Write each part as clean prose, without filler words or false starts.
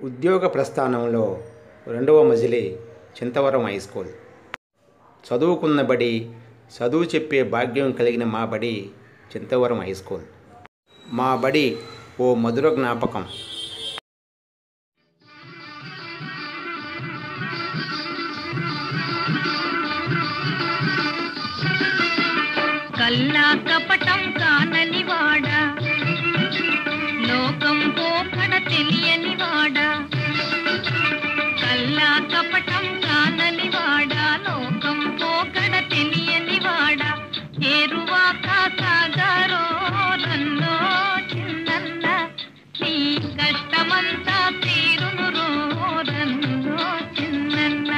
ఉద్యోగ ప్రస్థానంలో రెండవ మజిలీ చింతవరం హై స్కూల్. చదువుకున్న బడి, చదువు చెప్పే భాగ్యం కలిగిన మా బడి చింతవరం హై స్కూల్. మా బడి ఓ మధుర జ్ఞాపకం. కల్లా కపటం కానని వాడా, లోకం పోకడ తెలియని వాడా. కల్లా కపటం కానని వాడా, లోకం పోకడ తెలియని వాడా. ఏరువాక సాగరో రన్నో చిన్నన్న, నీ కష్టమంతా తీరును రో రన్నో చిన్నన్న.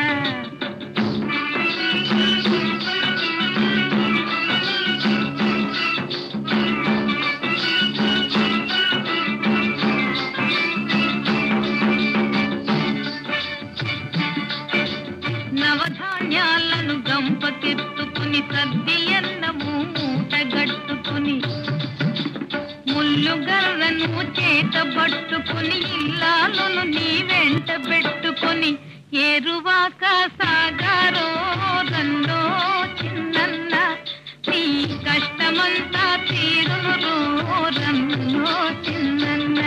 నవధాన్యాలను గంపకెత్తుకుని, సద్దియన్నము మూటగట్టుకుని, ముల్లు గర్రను చేతబట్టుకుని, ఇల్లాలను నీ వెంట పెట్టుకుని, ఏరువాక సాగరో రన్నో చిన్నన్న, నీ కష్టమంతా తీరును రో రన్నో చిన్నన్న.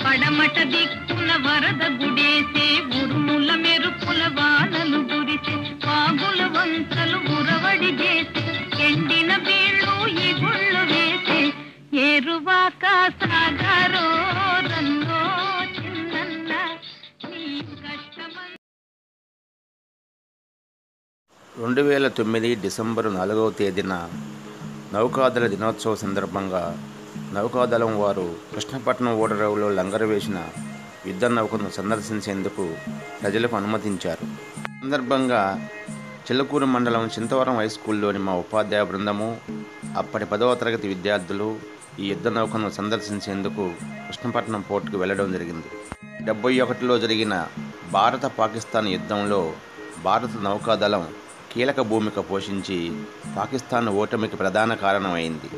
పడమట దిక్కున వరద గుడేసే, ఉరుముల మెరుపుల వానలు గురిసే, వాగుల వంతలు ఉరవడి చేసే, ఎండిన బీళ్ళు ఈ గుళ్ళు వేసే, ఏరువాక సాగరో రన్నో చిన్నన్న, నీ కష్టమ. 2009 డిసెంబరు 4వ తేదీన నౌకాదళ దినోత్సవ సందర్భంగా నౌకాదళం వారు కృష్ణపట్నం ఓడరేవులో లంగరు వేసిన యుద్ధ నౌకను సందర్శించేందుకు ప్రజలకు అనుమతించారు. సందర్భంగా చిల్లకూరు మండలం చింతవరం హై స్కూల్లోని మా ఉపాధ్యాయ బృందము, అప్పటి 10వ తరగతి విద్యార్థులు ఈ యుద్ధ నౌకను సందర్శించేందుకు కృష్ణపట్నం పోర్టుకు వెళ్లడం జరిగింది. 71లో జరిగిన భారత పాకిస్తాన్ యుద్ధంలో భారత నౌకాదళం కీలక భూమిక పోషించి పాకిస్తాన్ ఓటమికి ప్రధాన కారణమైంది.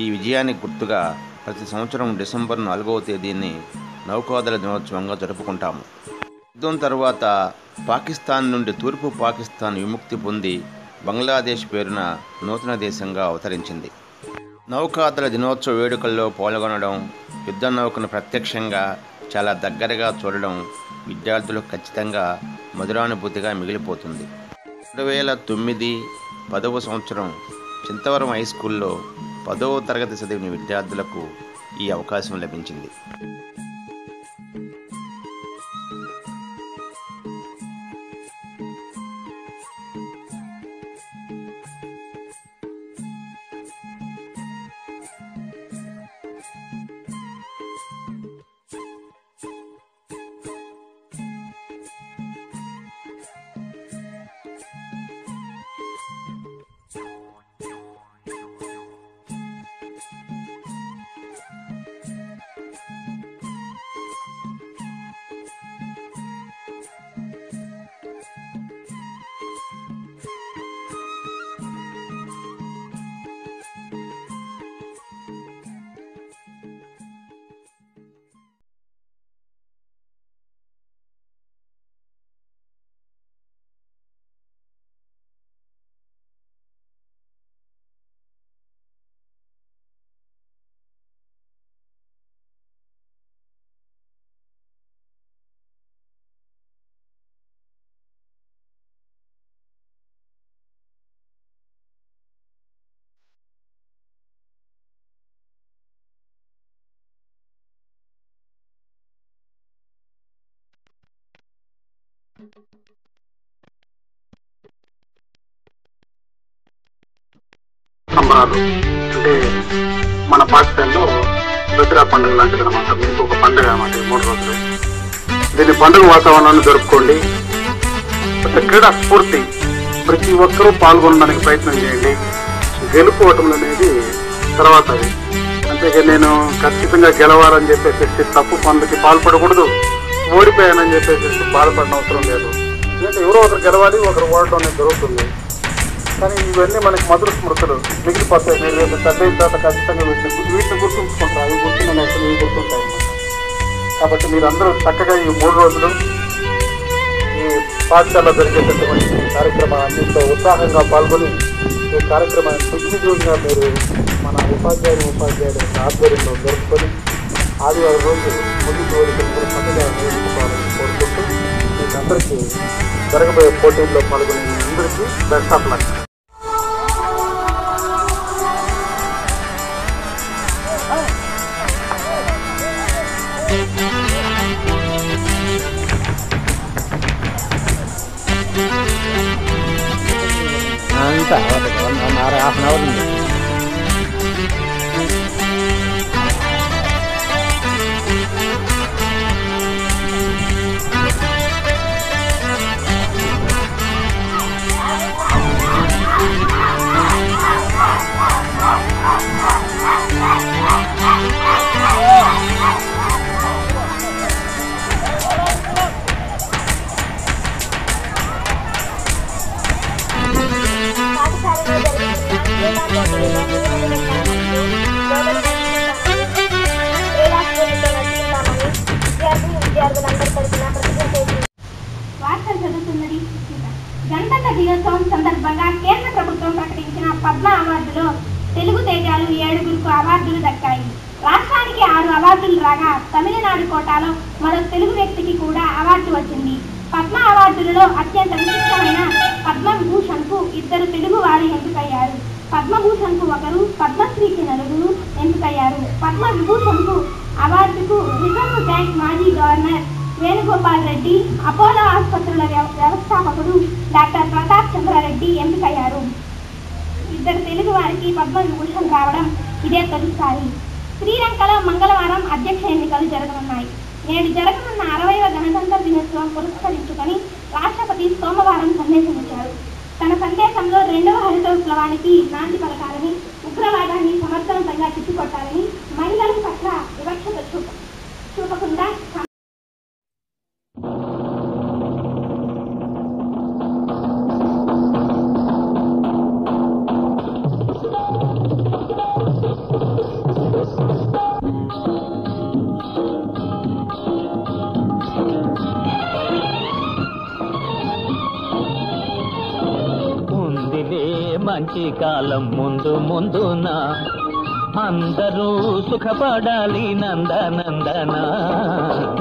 ఈ విజయానికి గుర్తుగా ప్రతి సంవత్సరం డిసెంబర్ 4వ తేదీని నౌకాదళ దినోత్సవంగా జరుపుకుంటాము. యుద్ధం తరువాత పాకిస్తాన్ నుండి తూర్పు పాకిస్తాన్ విముక్తి పొంది బంగ్లాదేశ్ పేరున నూతన దేశంగా అవతరించింది. నౌకాదళ దినోత్సవ వేడుకల్లో పాల్గొనడం, యుద్ధ నౌకను ప్రత్యక్షంగా చాలా దగ్గరగా చూడడం విద్యార్థులకు ఖచ్చితంగా మధురానుభూతిగా మిగిలిపోతుంది. 2009 10వ సంవత్సరం చింతవరం హై స్కూల్లో 10వ తరగతి చదివిన విద్యార్థులకు ఈ అవకాశం లభించింది. సంబరాలు అంటే మన పాకిస్తాన్లో దసరా పండుగ లాంటిది అనమాట. మీకు ఒక పండుగ అన్నమాట, 3 రోజులు. దీన్ని పండుగ వాతావరణాన్ని జరుపుకోండి. క్రీడా స్ఫూర్తి, ప్రతి ఒక్కరూ పాల్గొనడానికి ప్రయత్నం చేయండి. గెలుపుకోవటం అనేది తర్వాత అంతేగా నేను ఖచ్చితంగా గెలవాలని చెప్పేసి తప్పు పనులకి పాల్పడకూడదు. ఓడిపోయానని చెప్పేసి బాధపడిన అవసరం లేదు. ఎందుకంటే ఎవరో ఒకరు గెలవాలి, ఒకరు ఓడటం అనేది జరుగుతుంది. కానీ ఇవన్నీ మనకి మధుర స్మృతులు మిగిలిపోతాయి. మీరు రేపు పెద్ద తర్వాత ఖచ్చితంగా వీటిని గుర్తుంచుకుంటారు. అవి గుర్తున్న అసలు ఇవి గుర్తుంటాయి. కాబట్టి మీరందరూ చక్కగా ఈ 3 రోజులు ఈ పాఠశాలలో జరిగేటటువంటి కార్యక్రమాలన్నింటిలో ఉత్సాహంగా పాల్గొని ఈ కార్యక్రమాన్ని దిగ్విజయంగా మీరు మన ఉపాధ్యాయుల ఆధ్వర్యంలో జరుపుకొని ఆదివారం రోజు ముందుకు వేడుకలు చక్కగా నిర్వహించుకోవాలని కోరుకుంటూ మీకు అందరికీ జరగబోయే పోటీల్లో పాల్గొనే అందరికీ బెస్ట్ ఆఫ్ లక్. అంతా హాఫ్ అన్ అవర్ ఉంది. వార్తలు చదువుతున్నది. గణతంత్ర దినోత్సవం సందర్భంగా కేంద్ర ప్రభుత్వం ప్రకటించిన పద్మ అవార్డులో తెలుగు తేజాలు 7గురికి అవార్డులు దక్కాయి. రాష్ట్రానికి 6 అవార్డులు రాగా తమిళనాడు కోటాలో మరో తెలుగు వ్యక్తికి కూడా అవార్డు వచ్చింది. పద్మ అవార్డులలో అత్యంత విశిష్టమైన పద్మభూషణ్కు 2 తెలుగు వారు ఎంపికయ్యారు. పద్మభూషణ్కు 1, పద్మశ్రీకి 4 ఎంపికయ్యారు. పద్మవిభూషణ్కు అవార్డుకు రిజర్వ్ బ్యాంక్ మాజీ గవర్నర్ వేణుగోపాల్ రెడ్డి, అపోలో ఆసుపత్రుల వ్యవస్థాపకుడు డాక్టర్ ప్రతాప్ చంద్రారెడ్డి ఎంపికయ్యారు. 2 తెలుగు వారికి పద్మవిభూషణ్ రావడం ఇదే తొలిసారి. శ్రీలంకలో మంగళవారం అధ్యక్ష ఎన్నికలు జరగనున్నాయి. నేడు జరగనున్న 60వ గణతంత్ర దినోత్సవం పురస్కరించుకొని రాష్ట్రపతి సోమవారం సందేశం ఇచ్చారు. తన సందేశంలో 2వ హరిత విప్లవానికి నాంది పలకాలని, ఉగ్రవాదాన్ని సమర్థవంతంగా తిప్పికొట్టాలని, మహిళల పట్ల వివక్షత చూపకుండా మంచి కాలం ముందు ముందున అందరూ సుఖపడాలి నందనందన.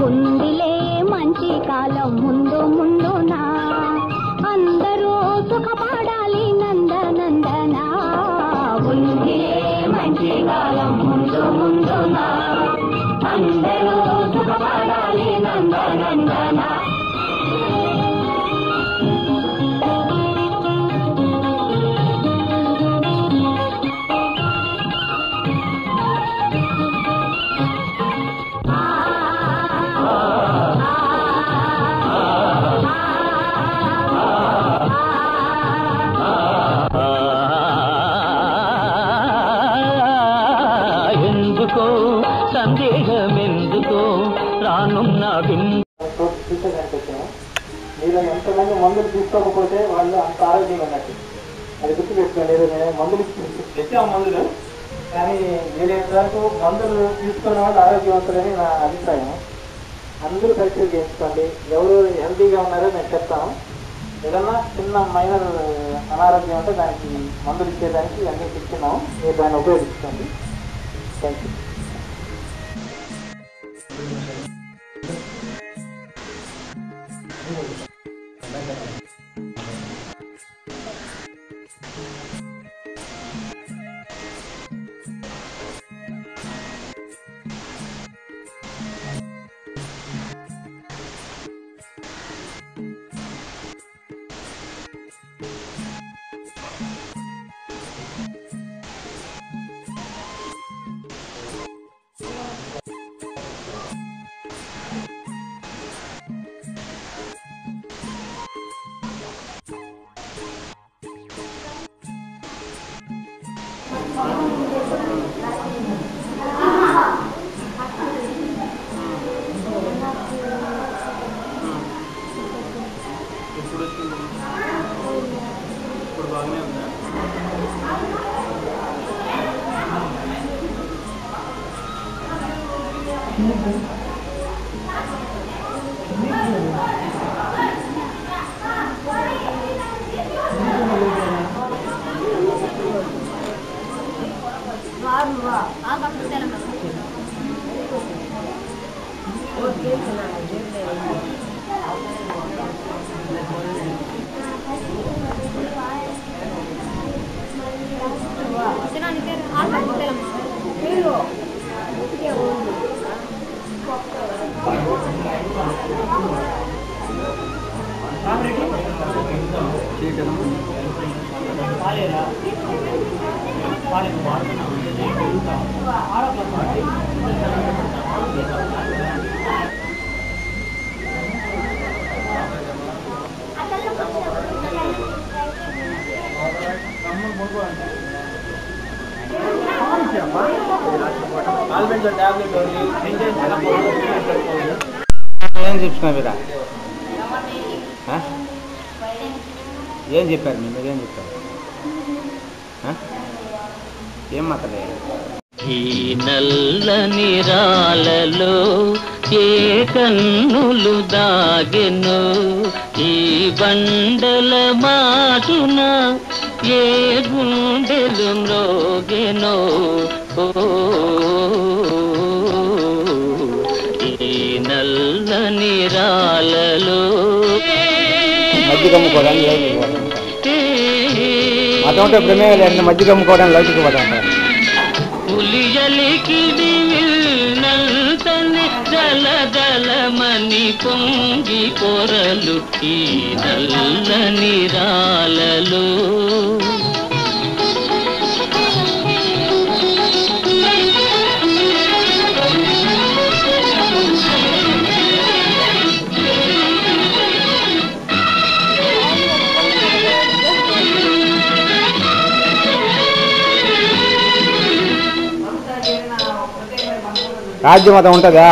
ఉందిలే మంచి కాలం ముందు ముందున అందరూ సుఖపడాలి నందనందన. ఉందిలే మంచి కాలం ముందు ముందున అందరూ సుఖపడాలి నందనందన. సందేహమెందుకో రానున్న మీరు ఎంతమంది మందులు తీసుకోకపోతే వాళ్ళు అంత ఆరోగ్యం అన్నట్టు. అది గుర్తుపెట్టుకోండి. నేను మందులు తెచ్చాము మందులు, కానీ వీలైనంత వరకు మందులు తీసుకున్న వాళ్ళు ఆరోగ్యవంతులని నా అభిప్రాయం. అందరూ పరీక్షలు చేయించుకోండి. ఎవరు హెల్తీగా ఉన్నారో నేను చెప్తాను. ఏదన్నా చిన్న మైనర్ అనారోగ్యం ఉంటే దానికి మందులు ఇచ్చేదానికి అన్నీ ఇస్తున్నాము. మీరు దాన్ని ఉపయోగించుకోండి. Thank you. ఏం చెప్తున్నా మీరా ఏం చెప్పారు మీరేం చెప్పారు ఏం మాట్లాడారు ఈ నల్లని రాలలో ఏ కన్నులు దాగెను ఈ బండల మాటున ఏ గుండెలు మ్రోగెనో ఈ నల్లని రాలలో మజ్జిగ అమ్ముకోవడానికి అటువంటి ప్రమేయం లేని మజ్జిగ అమ్ముకోవడానికి లౌకిక పదార్థం పులియలికిడి విల్నంతని జలజలమని పొంగి పొరలు ఈ నల్లని రాలలో రాజ్యమతం ఉంటుందా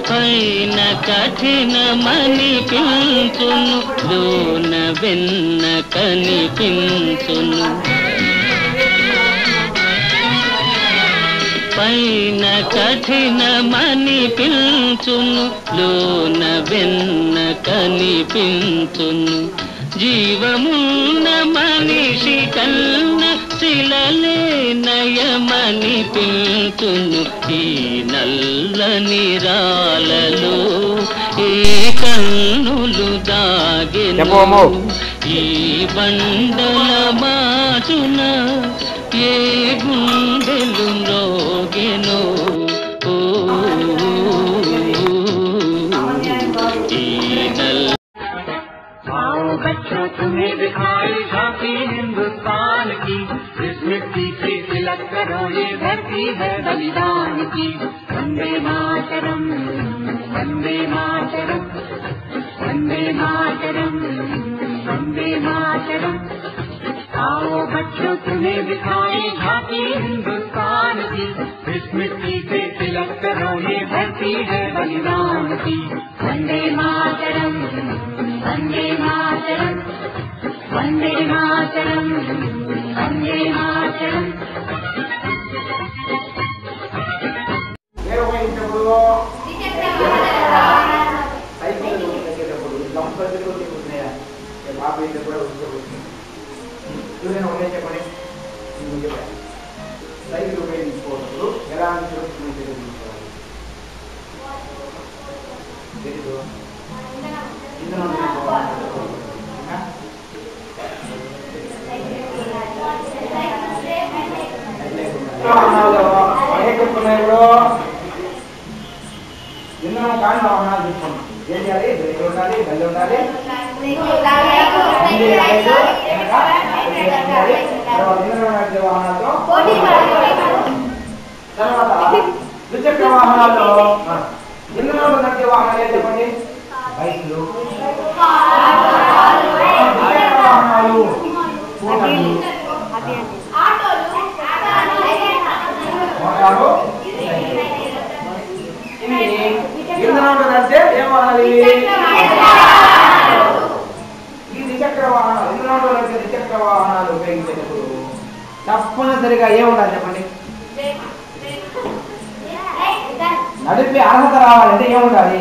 పైన కఠినమని పించును లోన వెన్న కనిపించును పైన కఠినమని పించును లోన వెన్న కనిపించును జీవమున్న మనిషి కన్న శిలలే నయమని పించును ఈ నల్లని రాలలో ఏ కన్నులు దాగెను ఈ బండల మాటున ఏ గుండెలు మ్రోగెను बच्चों तुम्हें दिखाई झांकी हिंदुस्तान की इस मिट्टी से तिलक करो ये धरती है बलिदान की वंदे मातरम वंदे मातरम वंदे मातरम वंदे मातरम आओ बच्चों तुम्हें दिखाई झांकी हिंदुस्तान की इस मिट्टी से तिलक करो ये धरती है बलिदान की वंदे मातरम वंदे मातरम वंदे मातरम वंदे मातरम సైకిల్ ఉపయోగించుకోవడంలో ఎలాంటి సురక్షణ తెలీదు ఇంధనం కాని వాహనాలు తీసుకున్నాం ఏం చేయాలి బ్రేక్ ఉండాలి బెల్ ఉండాలి తర్వాత ఇంధనం నడిచే వాహనాలతో తర్వాత ద్విచక్ర వాహనాల్లో ఇంధనంలో నడిచే వాహనాలు ఏం చెప్పండి బైక్లు వాహనాలు మోటారు ఇంధనంలో నడిచే ఏం వాహనాలు ఈ ద్విచక్ర వాహనాలు ఇంధనంలో నడిచే ద్విచక్ర వాహనాలు ఉపయోగించేటప్పుడు తప్పనిసరిగా ఏముండాలి చెప్పండి నడిపే అర్హత రావాలంటే ఏముండాలి